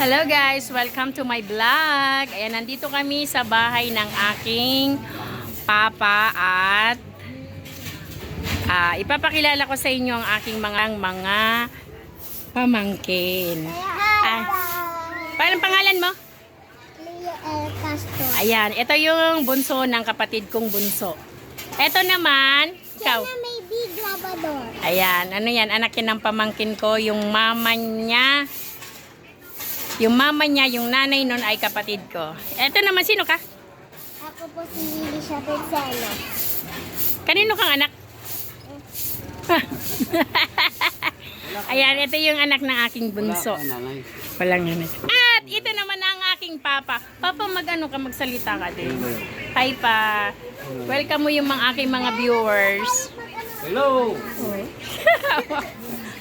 Hello guys! Welcome to my vlog. Ayan, nandito kami sa bahay ng aking papa at ipapakilala ko sa inyo ang aking mga pamangkin. Paano pangalan mo? Leo El Castro. Ayan, ito yung bunso ng kapatid kong bunso. Ito naman, ikaw. Siya may big labrador. Ayan, ano yan, anak yan ng pamangkin ko, yung mama niya. Yung mama niya, yung nanay nun ay kapatid ko. Ito naman, sino ka? Ako po si Lily Shapetseno. Kanino kang anak? Ayan, ito yung anak ng aking bunso. Walang nanay. At ito naman ang aking papa. Papa, mag-ano ka, magsalita ka din. Hi pa. Welcome mo yung aking mga viewers. Hello!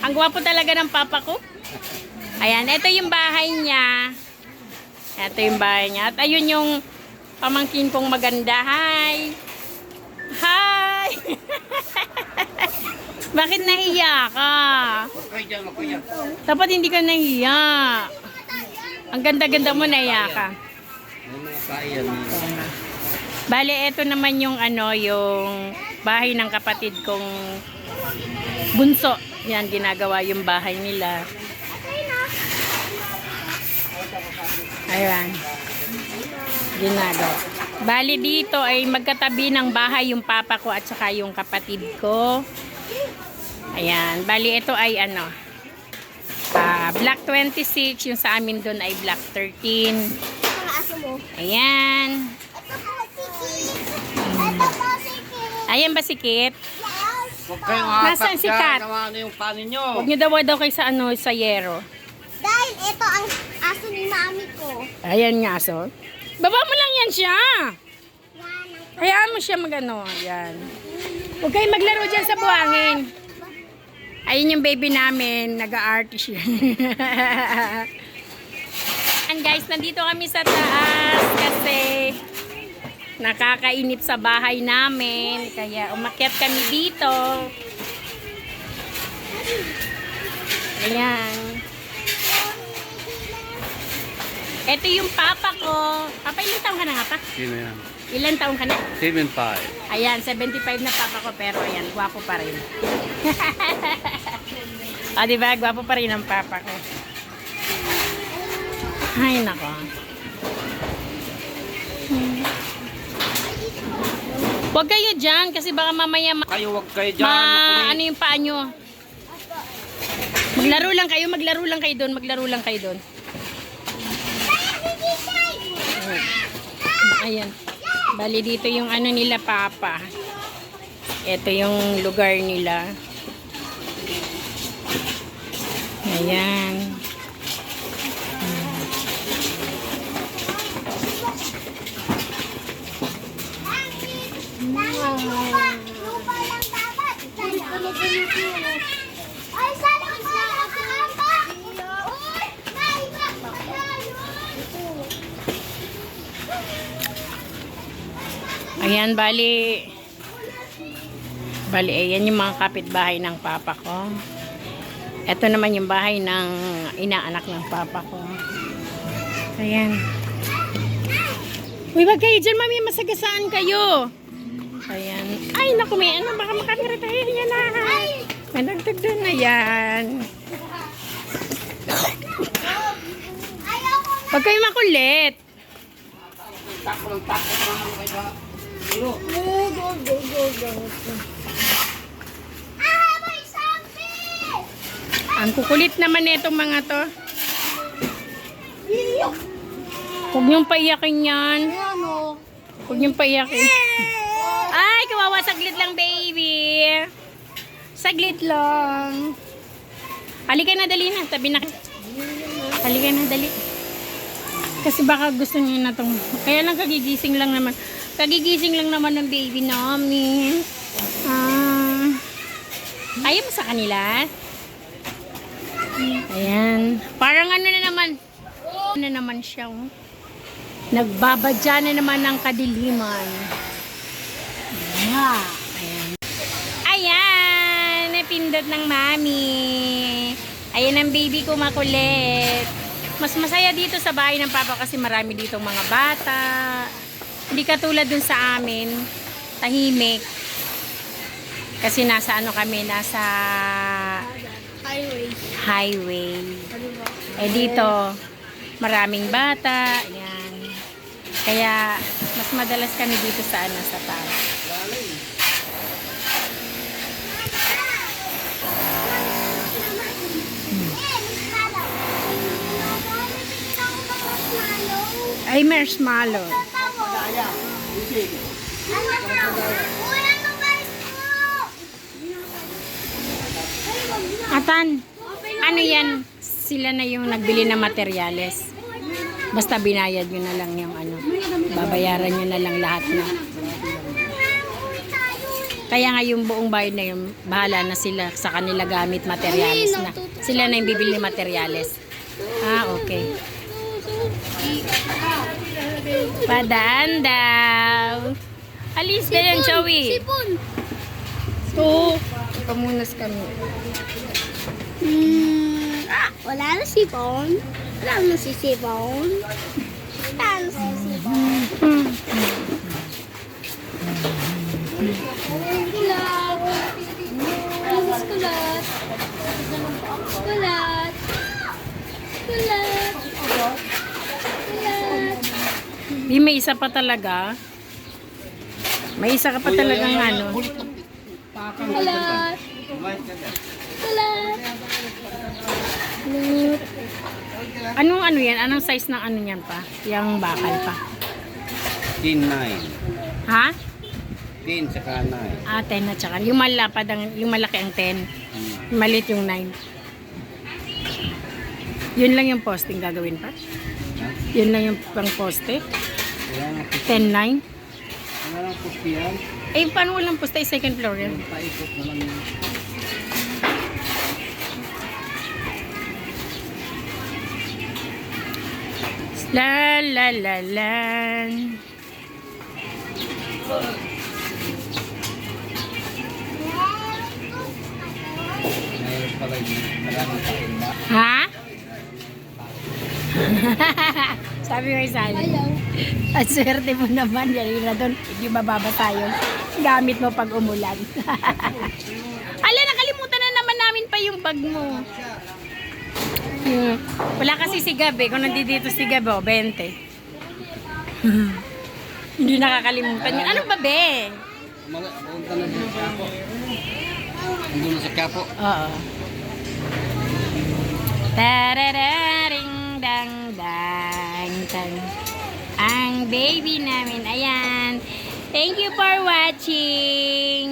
Ang gwapo talaga ng papa ko. Ayan, ito yung bahay niya. Ito yung bahay niya. At ayun yung pamangkin kong maganda. Hi! Hi! Bakit nahiya ka? Dapat hindi ka nahiya. Ang ganda-ganda mo, nahiya ka. Bale, ito naman yung yung bahay ng kapatid kong bunso. Yan, ginagawa yung bahay nila. Ayan. Ginagawa. Bali dito ay magkatabi ng bahay yung papa ko at saka yung kapatid ko. Ayan. Bali ito ay Block 26. Yung sa amin doon ay Block 13. Mga aso mo. Ayan. Ito po si Kit. Ito po si Kit. Ayan ba si Kit? Yes. Huwag kayong Nasaan si Kat? Ano yung panin nyo? Huwag nyo daw kayo sa sa yero. Dahil ito ang aso ni mami ko. Ayan nga so. Baba mo lang yan siya. Yan. Hayaan mo siya Ayan. Huwag kayo maglaro dyan sa buhangin. Ayun yung baby namin. Nag-aarty siya. And guys, nandito kami sa taas kasi nakakainip sa bahay namin. Kaya umakyat kami dito. Ayan. Ito yung papa ko. Papa, ilang taong ka na nga pa? Sino yan? Ilang taong ka na? 75. Ayan, 75 na papa ko, pero ayan, gwapo pa rin. Diba? Gwapo pa rin ang papa ko. Ay, nako. Huwag kayo dyan, kasi baka mamaya Huwag kayo dyan. ano yung paa nyo. Maglaro lang kayo doon. Ayan. Bali dito yung nila papa. Ito yung lugar nila. Ayan. Lupa lang dapat. Ay, sana ko nakakamba. Uy, naiba. Ayan, bali, ayan yung mga kapitbahay ng papa ko. Ito naman yung bahay ng inaanak ng papa ko. Ayan. Uy, wag kayo dyan, mami, masagasaan kayo. Ayan. Ay, naku, may baka makamira tayo. Ayan na. May nagtag doon na yan. Wag kayo makulit. May sabi! Ang kukulit naman itong mga to. Huwag niyong paiyakin yan. Ano? Huwag niyong paiyakin. Ay, kawawa. Saglit lang, baby. Saglit lang. Halika na, dali na. Tabi na. Halika na, dali. Kasi baka gusto niyo na itong... Kaya lang kagigising lang naman. Kagigising lang naman ng baby namin. Ayaw mo sa kanila? Ayan. Parang na naman siya. Oh. Nagbabadya na naman ng kadiliman. Ayan. Ayan. Napindot ng mami. Ayan ang baby ko makulit. Mas masaya dito sa bahay ng papa kasi marami ditong mga bata. Hindi katulad dun sa amin, tahimik. Kasi nasa ano kami, nasa highway. Eh dito, maraming bata. Yan. Kaya, mas madalas kami dito sa ano, sa taas. Ay, marshmallow. Atan, ano yan? Sila na yung nagbili ng materyales. Basta binayad nyo na lang yung ano. Babayaran nyo na lang lahat na. Kaya nga yung buong bayad na yun, bahala na sila sa kanila gamit materyales na. Sila na yung bibili ng materyales. Ah, okay. Padaan daw. Alis na yan, Joey. Sipon. Oo. Pamunas kami. Wala na sipon. Wala na si sipon. Wala na si sipon. Kulat. Alas kulat. Kulat. Kulat. Kulat. Di, may isa pa talaga. May isa ka pa talagang ano. Kulat. Kulat. Anong ano yan? Anong size ng ano yan pa? Yung bakal pa. 10, 9. Ha? 10 saka 9. Ah, 10 na tsaka. Yung malapad, yung malaki ang 10. Yung maliit yung 9. Yun lang yung posting gagawin pa? Yun lang yung pang poste? Wala nga 10, 9? wala lang pustihan. Eh, paano walang poste? Second floor yan. Paikot na lang yun. La la la la. Mayroon pala yun. Maraming taon ba? Ha? Sabi ko isa. Ayaw. Ang swerte mo naman. Yan na doon. Hindi mababasa yun. Gamit mo pag umulan. Ala, nakalimutan na naman namin pa yung bag mo. Wala kasi si Gab eh. Kung nandito si Gab, 20. Hindi nakakalimutan yun. Anong babe? Punta na din sa kapo. Nandun na sa kapo. Oo. Tarararing dang dang dang. Ang baby namin. Ayan. Thank you for watching.